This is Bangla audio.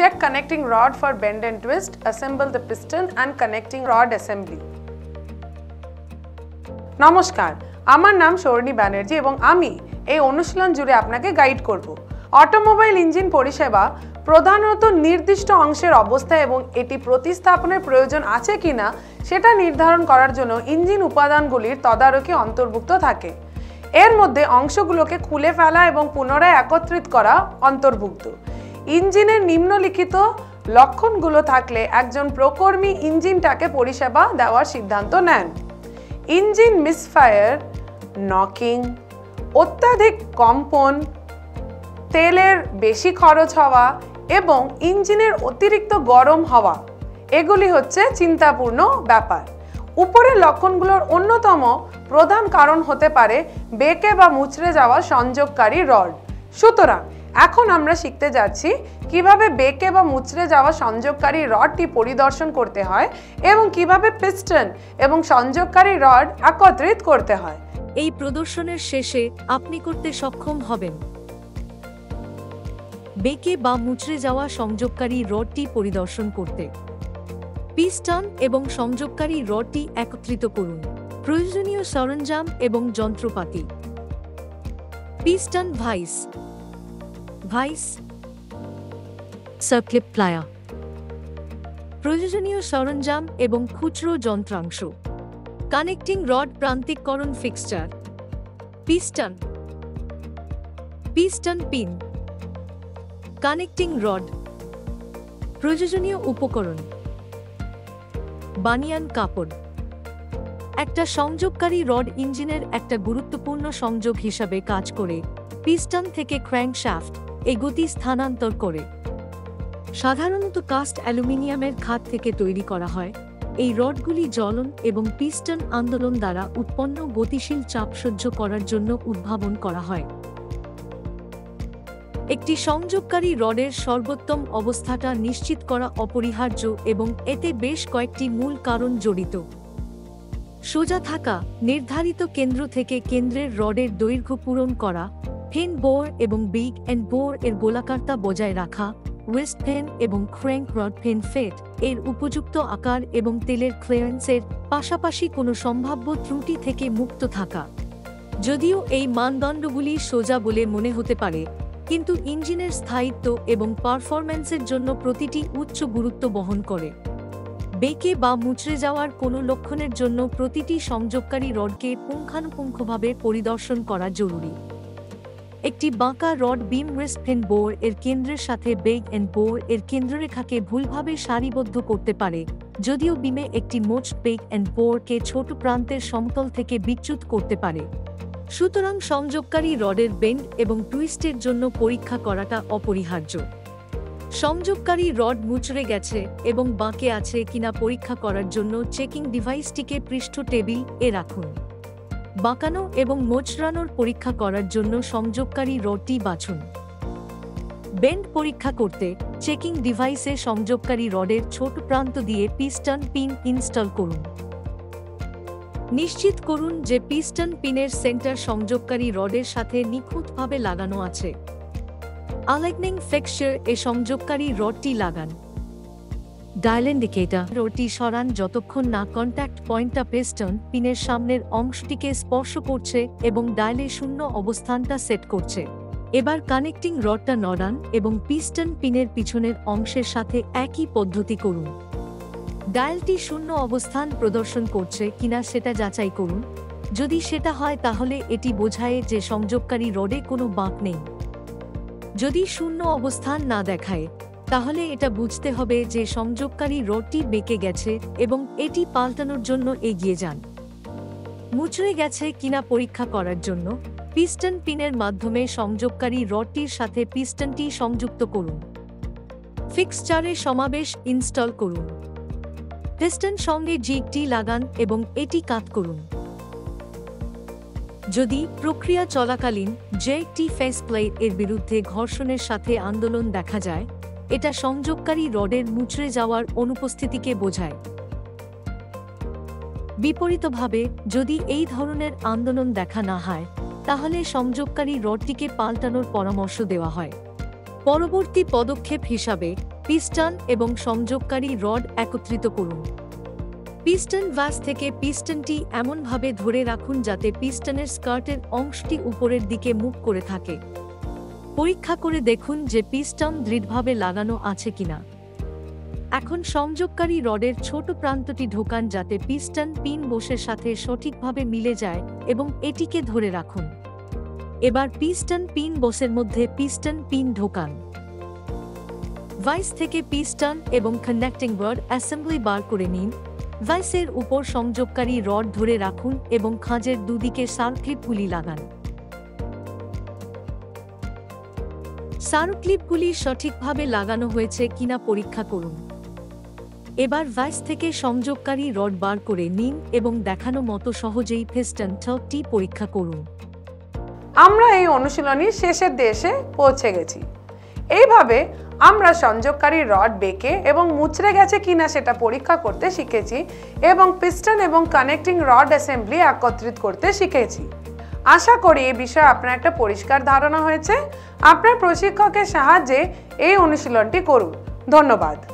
check connecting rod for bend and twist, assemble the piston and connecting rod assembly. নমস্কার, আমার নাম সৌর্ণী ব্যানার্জি এবং আমি এই অনুশীলন জুড়ে আপনাকে গাইড করব। অটোমোবাইল ইঞ্জিন পরিষেবা প্রধানত নির্দিষ্ট অংশের অবস্থা এবং এটি প্রতিস্থাপনের প্রয়োজন আছে কিনা সেটা নির্ধারণ করার জন্য ইঞ্জিন উপাদানগুলির তদারকি অন্তর্ভুক্ত থাকে। এর মধ্যে অংশগুলোকে খুলে ফেলা এবং পুনরায় একত্রিত করা অন্তর্ভুক্ত। ইঞ্জিনের নিম্নলিখিত লক্ষণগুলো থাকলে একজন প্রকর্মী ইঞ্জিনটাকে পরিষেবা দেওয়ার সিদ্ধান্ত নেন। ইঞ্জিন মিসফায়ার, নকিং, অত্যাধিক কম্পন, তেলের বেশি খরচ হওয়া এবং ইঞ্জিনের অতিরিক্ত গরম হওয়া, এগুলি হচ্ছে চিন্তাপূর্ণ ব্যাপার। উপরের লক্ষণগুলোর অন্যতম প্রধান কারণ হতে পারে বেঁকে বা মুচড়ে যাওয়া সংযোগকারী রড। সুতরাং এখন আমরা শিখতে যাচ্ছি কিভাবে বেঁকে বা মুচড়ে যাওয়া সংযোগকারী রডটি পরিদর্শন করতে হয় এবং কিভাবে পিস্টন এবং সংযোগকারী রড একত্রিত করতে হয়। এই প্রদর্শনের শেষে আপনি করতে সক্ষম হবেন বেঁকে বা মুচড়ে যাওয়া সংযোগকারী রডটি পরিদর্শন করতে। পিস্টন এবং সংযোগকারী রডটি একত্রিত করুন। প্রয়োজনীয় সরঞ্জাম এবং যন্ত্রপাতি: পিস্টন ভাইস, সার্ক্লিপ প্লায়া। প্রয়োজনীয় সরঞ্জাম এবং খুচরো যন্ত্রাংশ: কানেক্টিং রড প্রান্তিককরণ fixture, piston pin, connecting rod. প্রয়োজনীয় উপকরণ: বানিয়ান কাপড়। একটা সংযোগকারী রড ইঞ্জিনের একটা গুরুত্বপূর্ণ সংযোগ হিসাবে কাজ করে পিস্টন থেকে ক্র্যাঙ্কশ্যাফট এ গতি স্থানান্তর করে। সাধারণত কাস্ট অ্যালুমিনিয়ামের খাত থেকে তৈরি করা হয়। এই রডগুলি জ্বলন এবং পিস্টন আন্দোলন দ্বারা উৎপন্ন গতিশীল চাপ সহ্য করার জন্য উদ্ভাবন করা হয়। একটি সংযোগকারী রডের সর্বোত্তম অবস্থাটা নিশ্চিত করা অপরিহার্য এবং এতে বেশ কয়েকটি মূল কারণ জড়িত। সোজা থাকা, নির্ধারিত কেন্দ্র থেকে কেন্দ্রের রডের দৈর্ঘ্য পূরণ করা, ফেন বোর এবং বিগ এন্ড বোর এর গোলাকারতা বজায় রাখা, ওয়েস্ট ফেন এবং ক্র্যাঙ্ক রড ফেন ফেট এর উপযুক্ত আকার এবং তেলের ক্লিয়ারেন্সের পাশাপাশি কোনো সম্ভাব্য ত্রুটি থেকে মুক্ত থাকা। যদিও এই মানদণ্ডগুলি সোজা বলে মনে হতে পারে, কিন্তু ইঞ্জিনের স্থায়িত্ব এবং পারফরম্যান্সের জন্য প্রতিটি উচ্চ গুরুত্ব বহন করে। বেঁকে বা মুচড়ে যাওয়ার কোনো লক্ষণের জন্য প্রতিটি সংযোগকারী রডকে পুঙ্খানুপুঙ্খভাবে পরিদর্শন করা জরুরি। একটি বাঁকা রড বিম ওয়েস্ট ফেন বোর এর কেন্দ্রের সাথে বেগ এন্ড বোর এর কেন্দ্ররেখাকে ভুলভাবে সারিবদ্ধ করতে পারে, যদিও বিমে একটি মোচ বেগ এন্ড বোরকে ছোট প্রান্তের সমতল থেকে বিচ্যুত করতে পারে। সুতরাং সংযোগকারী রডের বেন্ড এবং টুইস্টের জন্য পরীক্ষা করাটা অপরিহার্য। সংযোগকারী রড মুচড়ে গেছে এবং বাঁকে আছে কিনা পরীক্ষা করার জন্য চেকিং ডিভাইসটিকে পৃষ্ঠ টেবিল এ রাখুন। বাঁকানো এবং মোচড়ানোর পরীক্ষা করার জন্য সংযোগকারী রডটি বাছুন। বেন্ড পরীক্ষা করতে চেকিং ডিভাইসে সংযোগকারী রডের ছোট প্রান্ত দিয়ে পিস্টন পিন ইনস্টল করুন। নিশ্চিত করুন যে পিস্টন পিনের সেন্টার সংযোগকারী রডের সাথে নিখুঁতভাবে লাগানো আছে। আলাইনিং ফিক্সচার এ সংযোগকারী রডটি লাগান। ডায়াল ইন্ডিকেটর রডটি সরান যতক্ষণ না কন্ট্যাক্ট পয়েন্টটা পিস্টন পিনের সামনের অংশটিকে স্পর্শ করছে এবং ডায়ালে শূন্য অবস্থানটা সেট করছে। এবার কানেক্টিং রডটা নড়ান এবং পিস্টন পিনের পিছনের অংশের সাথে একই পদ্ধতি করুন। ডায়ালটি শূন্য অবস্থান প্রদর্শন করছে কিনা সেটা যাচাই করুন। যদি সেটা হয় তাহলে এটি বোঝায় যে সংযোগকারী রডে কোনো বাঁক নেই। যদি শূন্য অবস্থান না দেখায়, তাহলে এটা বুঝতে হবে যে সংযোগকারী রডটি বেঁকে গেছে এবং এটি পাল্টানোর জন্য এগিয়ে যান। মুচড়ে গেছে কিনা পরীক্ষা করার জন্য পিস্টন পিনের মাধ্যমে সংযোগকারী রডটির সাথে পিস্টনটি সংযুক্ত করুন। ফিক্সচারে সমাবেশ ইনস্টল করুন। পিস্টন সঙ্গে জিগটি লাগান এবং এটি কাত করুন। যদি প্রক্রিয়া চলাকালীন যে একটি ফেস প্লেট এর বিরুদ্ধে ঘর্ষণের সাথে আন্দোলন দেখা যায়, এটা সংযোগকারী রডের মুচড়ে যাওয়ার অনুপস্থিতিকে বোঝায়। বিপরীতভাবে যদি এই ধরনের আন্দোলন দেখা না হয়, তাহলে সংযোগকারী রডটিকে পাল্টানোর পরামর্শ দেওয়া হয়। পরবর্তী পদক্ষেপ হিসাবে পিস্টন এবং সংযোগকারী রড একত্রিত করুন। পিস্টন ভাস থেকে পিস্টনটি এমনভাবে ধরে রাখুন যাতে পিস্টনের স্কার্টের অংশটি উপরের দিকে মুখ করে থাকে। পরীক্ষা করে দেখুন যে পিস্টন দৃঢ়ভাবে লাগানো আছে কিনা। এখন সংযোগকারী রডের ছোট প্রান্তটি ঢোকান যাতে পিস্টন পিন বসের সাথে সঠিকভাবে মিলে যায় এবং এটিকে ধরে রাখুন। এবার পিস্টন পিন বসের মধ্যে পিস্টন পিন ঢোকান। ভাইস থেকে পিস্টন এবং কানেক্টিং রড অ্যাসেম্বলি বার করে নিন। ভাইসের উপর সংযোগকারী রড ধরে রাখুন এবং খাঁজের দুদিকে সারক্লিপগুলি লাগান। সারক্লিপগুলি সঠিকভাবে লাগানো হয়েছে কিনা পরীক্ষা করুন। এবার ভাইস থেকে সংযোগকারী রড বার করে নিন এবং দেখানো মতো সহজেই পিস্টনটি পরীক্ষা করুন। আমরা এই অনুশীলনীর শেষের দেশে পৌঁছে গেছি। এইভাবে আমরা সংযোগকারী রড বেঁকে এবং মুচড়ে গেছে কিনা সেটা পরীক্ষা করতে শিখেছি এবং পিস্টন এবং কানেক্টিং রড অ্যাসেম্বলি একত্রিত করতে শিখেছি। আশা করি এই বিষয়ে আপনার একটা পরিষ্কার ধারণা হয়েছে। আপনার প্রশিক্ষকের সাহায্যে এই অনুশীলনটি করুন। ধন্যবাদ।